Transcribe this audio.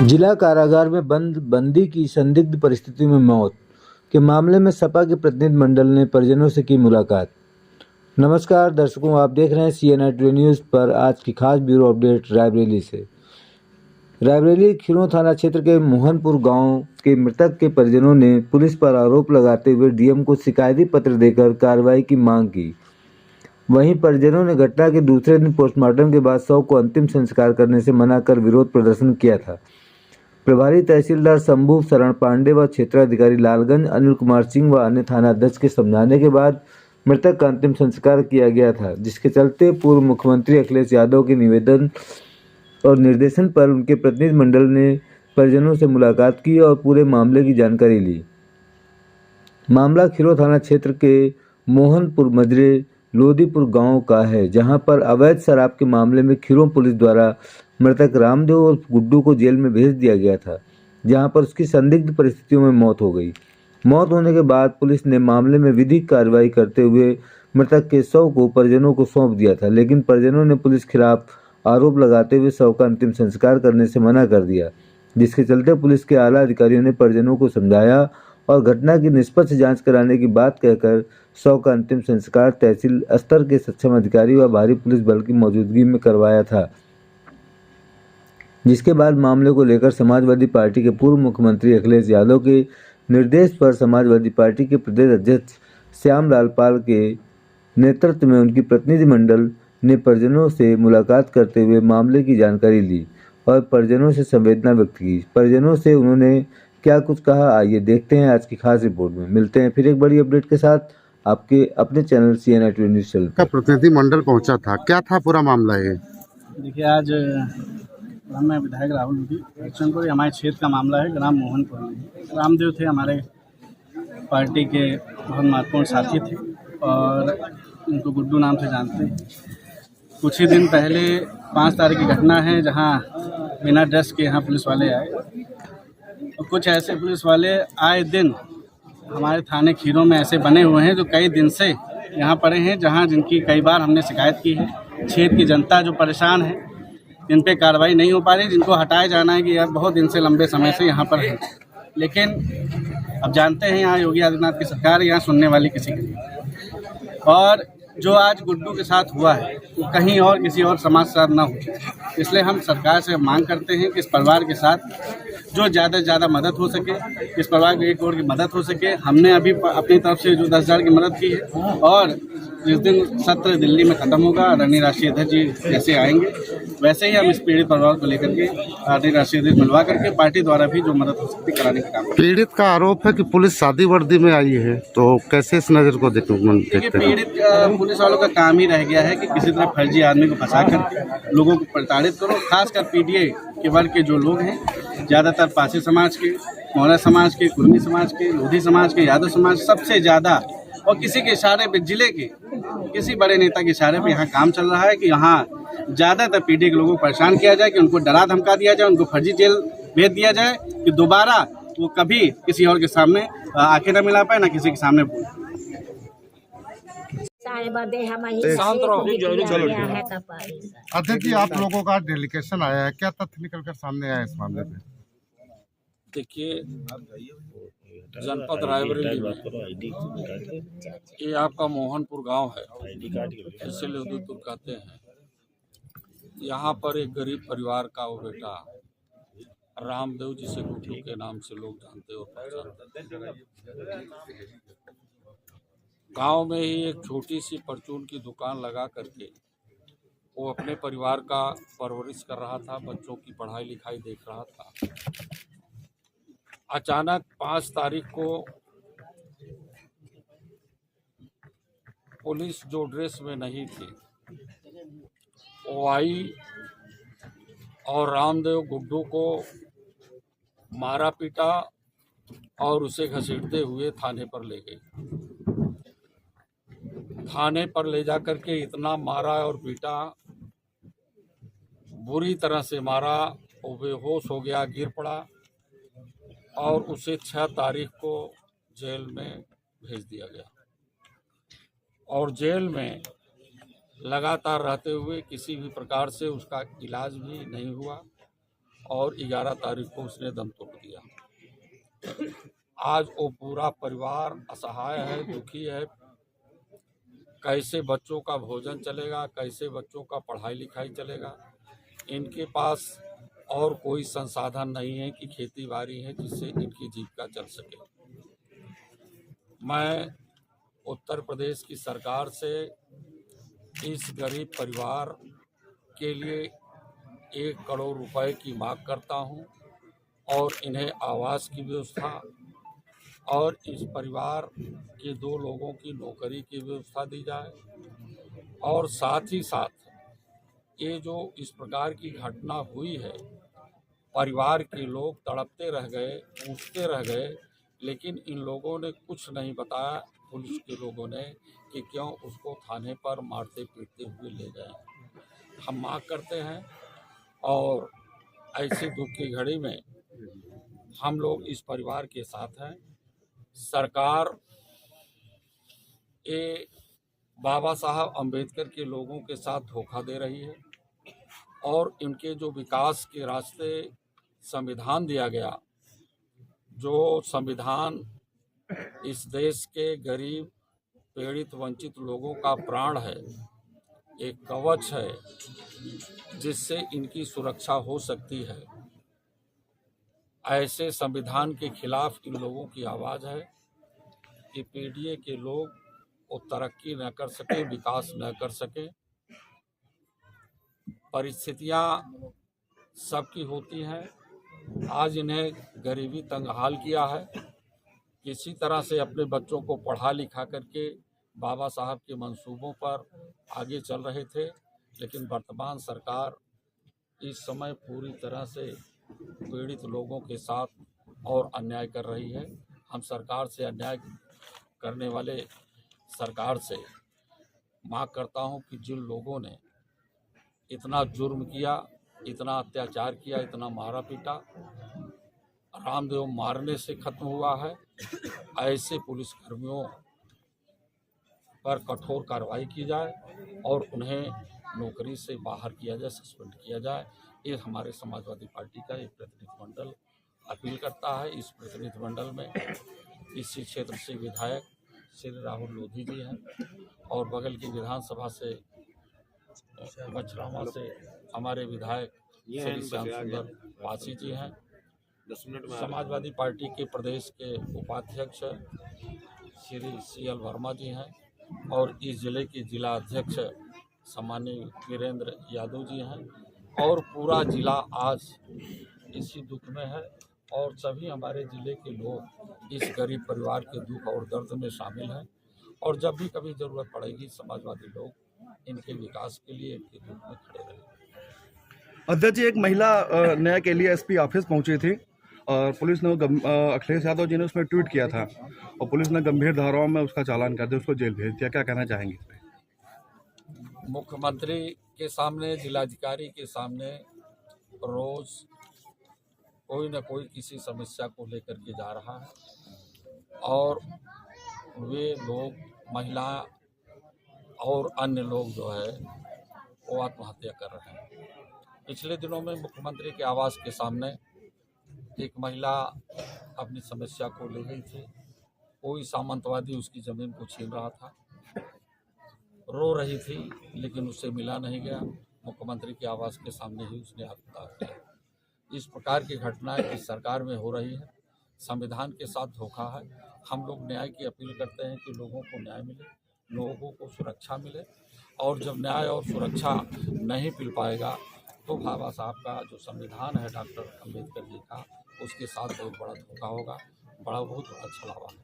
जिला कारागार में बंद बंदी की संदिग्ध परिस्थिति में मौत के मामले में सपा के प्रतिनिधि मंडल ने परिजनों से की मुलाकात। नमस्कार दर्शकों, आप देख रहे हैं CNI टुडे न्यूज़ पर आज की खास ब्यूरो अपडेट रायबरेली से। रायबरेली खीरों थाना क्षेत्र के मोहनपुर गांव के मृतक के परिजनों ने पुलिस पर आरोप लगाते हुए DM को शिकायती पत्र देकर कार्रवाई की मांग की। वहीं परिजनों ने घटना के दूसरे दिन पोस्टमार्टम के बाद शव को अंतिम संस्कार करने से मना कर विरोध प्रदर्शन किया था। प्रभारी तहसीलदार शंभू शरण पांडे व क्षेत्राधिकारी लालगंज अनिल कुमार सिंह व अन्य थानाध्यक्ष के समझाने के बाद मृतक का अंतिम संस्कार किया गया था, जिसके चलते पूर्व मुख्यमंत्री अखिलेश यादव के निवेदन और निर्देशन पर उनके प्रतिनिधि मंडल ने परिजनों से मुलाकात की और पूरे मामले की जानकारी ली। मामला खीरों थाना क्षेत्र के मोहनपुर मजरे लोदीपुर गांव का है, जहां पर अवैध शराब के मामले में खीरों पुलिस द्वारा मृतक रामदेव और गुड्डू को जेल में भेज दिया गया था, जहां पर उसकी संदिग्ध परिस्थितियों में मौत हो गई। मौत होने के बाद पुलिस ने मामले में विधिक कार्रवाई करते हुए मृतक के शव को परिजनों को सौंप दिया था, लेकिन परिजनों ने पुलिस खिलाफ आरोप लगाते हुए शव का अंतिम संस्कार करने से मना कर दिया, जिसके चलते पुलिस के आला अधिकारियों ने परिजनों को समझाया और घटना की निष्पक्ष जांच कराने की बात कहकर शव का अंतिम संस्कार तहसील स्तर के सक्षम अधिकारी व भारी पुलिस बल की मौजूदगी में करवाया था। जिसके बाद मामले को लेकर समाजवादी पार्टी के पूर्व मुख्यमंत्री अखिलेश यादव के निर्देश पर समाजवादी पार्टी के प्रदेश अध्यक्ष श्यामलाल पाल के नेतृत्व में उनकी प्रतिनिधि मंडल ने परिजनों से मुलाकात करते हुए मामले की जानकारी ली और परिजनों से संवेदना व्यक्त की। परिजनों से उन्होंने क्या कुछ कहा, आइए देखते हैं आज की खास रिपोर्ट में। मिलते हैं फिर एक बड़ी अपडेट के साथ आपके अपने channel CNI today news channel का प्रतिनिधि मंडल पहुंचा था। क्या था पूरा मामला ये? देखिए, आज मैं विधायक राहुल एक्शनपुर हमारे क्षेत्र का मामला है। ग्राम मोहनपुर में रामदेव थे, हमारे पार्टी के बहुत महत्वपूर्ण साथी थे और उनको गुड्डू नाम से जानते हैं। कुछ ही दिन पहले 5 तारीख की घटना है, जहां बिना ड्रेस के यहाँ पुलिस वाले आए और कुछ ऐसे पुलिस वाले आए दिन हमारे थाने खीरों में ऐसे बने हुए हैं जो कई दिन से यहाँ पड़े हैं, जहाँ जिनकी कई बार हमने शिकायत की है। क्षेत्र की जनता जो परेशान है, जिन पे कार्रवाई नहीं हो पा रही, जिनको हटाया जाना है कि यार बहुत दिन से लंबे समय से यहाँ पर है, लेकिन अब जानते हैं यहाँ योगी आदित्यनाथ की सरकार, यहाँ सुनने वाली किसी की नहीं। और जो आज गुड्डू के साथ हुआ है वो कहीं और किसी और समाज के साथ ना हो, इसलिए हम सरकार से मांग करते हैं कि इस परिवार के साथ जो ज़्यादा से ज़्यादा मदद हो सके, इस परिवार को 1 करोड़ की मदद हो सके। हमने अभी अपनी तरफ से जो 10,000 की मदद की है और जिस दिन सत्र दिल्ली में ख़त्म होगा, आदरणीय राष्ट्रीय अध्यक्ष जी जैसे आएंगे वैसे ही हम इस पीड़ित परिवार को लेकर के आदरणीय राष्ट्रीय अध्यक्ष मिलवा करके पार्टी द्वारा भी जो मदद हो सकती कराने का काम। पीड़ित का आरोप है कि पुलिस सादी वर्दी में आई है, तो कैसे इस नज़र को देखते हैं? पीड़ित पुलिस वालों का काम ही रह गया है कि किसी तरह फर्जी आदमी को फंसा कर लोगों को प्रताड़ित करो। खासकर PDA के वर्ग के जो लोग हैं, ज़्यादातर पासी समाज के, मौर्य समाज के, कुर्मी समाज के, लोधी समाज के, यादव समाज सबसे ज़्यादा, और किसी के इशारे पे जिले के किसी बड़े नेता के इशारे पे यहाँ काम चल रहा है कि यहाँ ज़्यादातर PDA के लोगों को परेशान किया जाए, कि उनको डरा धमका दिया जाए, उनको फर्जी जेल भेज दिया जाए कि दोबारा वो कभी किसी और के सामने आंखें न मिला पाए, ना किसी के सामने बोले। अध्यक्ष जी, आप लोगों का डेलीगेशन आया है, क्या तथ्य निकलकर सामने आया इस मामले में? देखिए, जनपद रायबरेली में ये आपका मोहनपुर गांव है, इसे लोदीपुर कहते हैं। यहाँ पर एक गरीब परिवार का वो बेटा रामदेव, जिसे गुड्डू के नाम से लोग जानते और पहचानते, गांव में ही एक छोटी सी परचून की दुकान लगा करके वो अपने परिवार का परवरिश कर रहा था, बच्चों की पढ़ाई लिखाई देख रहा था। अचानक 5 तारीख को पुलिस जो ड्रेस में नहीं थी वो आई और रामदेव गुड्डू को मारा पीटा और उसे घसीटते हुए थाने पर ले गई। थाने पर ले जाकर के इतना मारा और पीटा, बुरी तरह से मारा, वो बेहोश हो गया, गिर पड़ा और उसे 6 तारीख को जेल में भेज दिया गया। और जेल में लगातार रहते हुए किसी भी प्रकार से उसका इलाज भी नहीं हुआ और 11 तारीख को उसने दम तोड़ दिया। आज वो पूरा परिवार असहाय है, दुखी है। कैसे बच्चों का भोजन चलेगा, कैसे बच्चों का पढ़ाई लिखाई चलेगा। इनके पास और कोई संसाधन नहीं है कि खेती बाड़ी है जिससे इनकी जीविका चल सके। मैं उत्तर प्रदेश की सरकार से इस गरीब परिवार के लिए 1 करोड़ रुपए की मांग करता हूं और इन्हें आवास की व्यवस्था और इस परिवार के 2 लोगों की नौकरी की व्यवस्था दी जाए। और साथ ही साथ ये जो इस प्रकार की घटना हुई है, परिवार के लोग तड़पते रह गए, पूछते रह गए, लेकिन इन लोगों ने कुछ नहीं बताया, पुलिस के लोगों ने, कि क्यों उसको थाने पर मारते पीटते हुए ले गए। हम मांग करते हैं और ऐसी दुख की घड़ी में हम लोग इस परिवार के साथ हैं। सरकार ये बाबा साहब अम्बेडकर के लोगों के साथ धोखा दे रही है और इनके जो विकास के रास्ते संविधान दिया गया, जो संविधान इस देश के गरीब पीड़ित वंचित लोगों का प्राण है, एक कवच है जिससे इनकी सुरक्षा हो सकती है, ऐसे संविधान के खिलाफ इन लोगों की आवाज़ है कि पीडीए के लोग वो तरक्की न कर सके, विकास न कर सके। परिस्थितियां सबकी होती हैं। आज इन्हें गरीबी तंगहाल किया है। किसी तरह से अपने बच्चों को पढ़ा लिखा करके बाबा साहब के मंसूबों पर आगे चल रहे थे, लेकिन वर्तमान सरकार इस समय पूरी तरह से पीड़ित लोगों के साथ और अन्याय कर रही है। हम सरकार से, अन्याय करने वाले सरकार से मांग करता हूं कि जिन लोगों ने इतना जुर्म किया, इतना अत्याचार किया, इतना मारा पीटा, रामदेव मारने से खत्म हुआ है, ऐसे पुलिसकर्मियों पर कठोर कार्रवाई की जाए और उन्हें नौकरी से बाहर किया जाए, सस्पेंड किया जाए। ये हमारे समाजवादी पार्टी का एक प्रतिनिधिमंडल अपील करता है। इस प्रतिनिधिमंडल में इसी क्षेत्र से विधायक श्री राहुल लोधी जी हैं और बगल की विधानसभा से बछरावा से हमारे विधायक श्री श्याम सुंदर वासी जी हैं। समाजवादी पार्टी के प्रदेश के उपाध्यक्ष श्री CL वर्मा जी हैं और इस जिले के जिला अध्यक्ष सम्मानीय वीरेंद्र यादव जी हैं और पूरा जिला आज इसी दुख में है और सभी हमारे जिले के लोग इस गरीब परिवार के दुख और दर्द में शामिल हैं और जब भी कभी ज़रूरत पड़ेगी समाजवादी लोग इनके विकास के लिए, इनके दुख में खड़े रहेंगे। अध्यक्ष जी, एक महिला न्याय के लिए SP ऑफिस पहुंची थी और पुलिस ने अखिलेश यादव जी ने उसमें ट्वीट किया था और पुलिस ने गंभीर धाराओं में उसका चालान कर दिया, उसको जेल भेज दिया। क्या कहना चाहेंगे? मुख्यमंत्री के सामने, जिलाधिकारी के सामने रोज कोई न कोई किसी समस्या को लेकर के जा रहा है और वे लोग, महिला और अन्य लोग जो है वो आत्महत्या कर रहे हैं। पिछले दिनों में मुख्यमंत्री के आवास के सामने एक महिला अपनी समस्या को ले गई थी। कोई सामंतवादी उसकी ज़मीन को छीन रहा था, रो रही थी लेकिन उससे मिला नहीं गया। मुख्यमंत्री के आवास के सामने ही उसने आत्महत्या किया। इस प्रकार की घटनाएं इस सरकार में हो रही है, संविधान के साथ धोखा है। हम लोग न्याय की अपील करते हैं कि लोगों को न्याय मिले, लोगों को सुरक्षा मिले और जब न्याय और सुरक्षा नहीं मिल पाएगा तो बाबा साहब का जो संविधान है डॉक्टर अम्बेडकर जी का, उसके साथ बहुत बड़ा धोखा होगा, बहुत बड़ा छलावा है।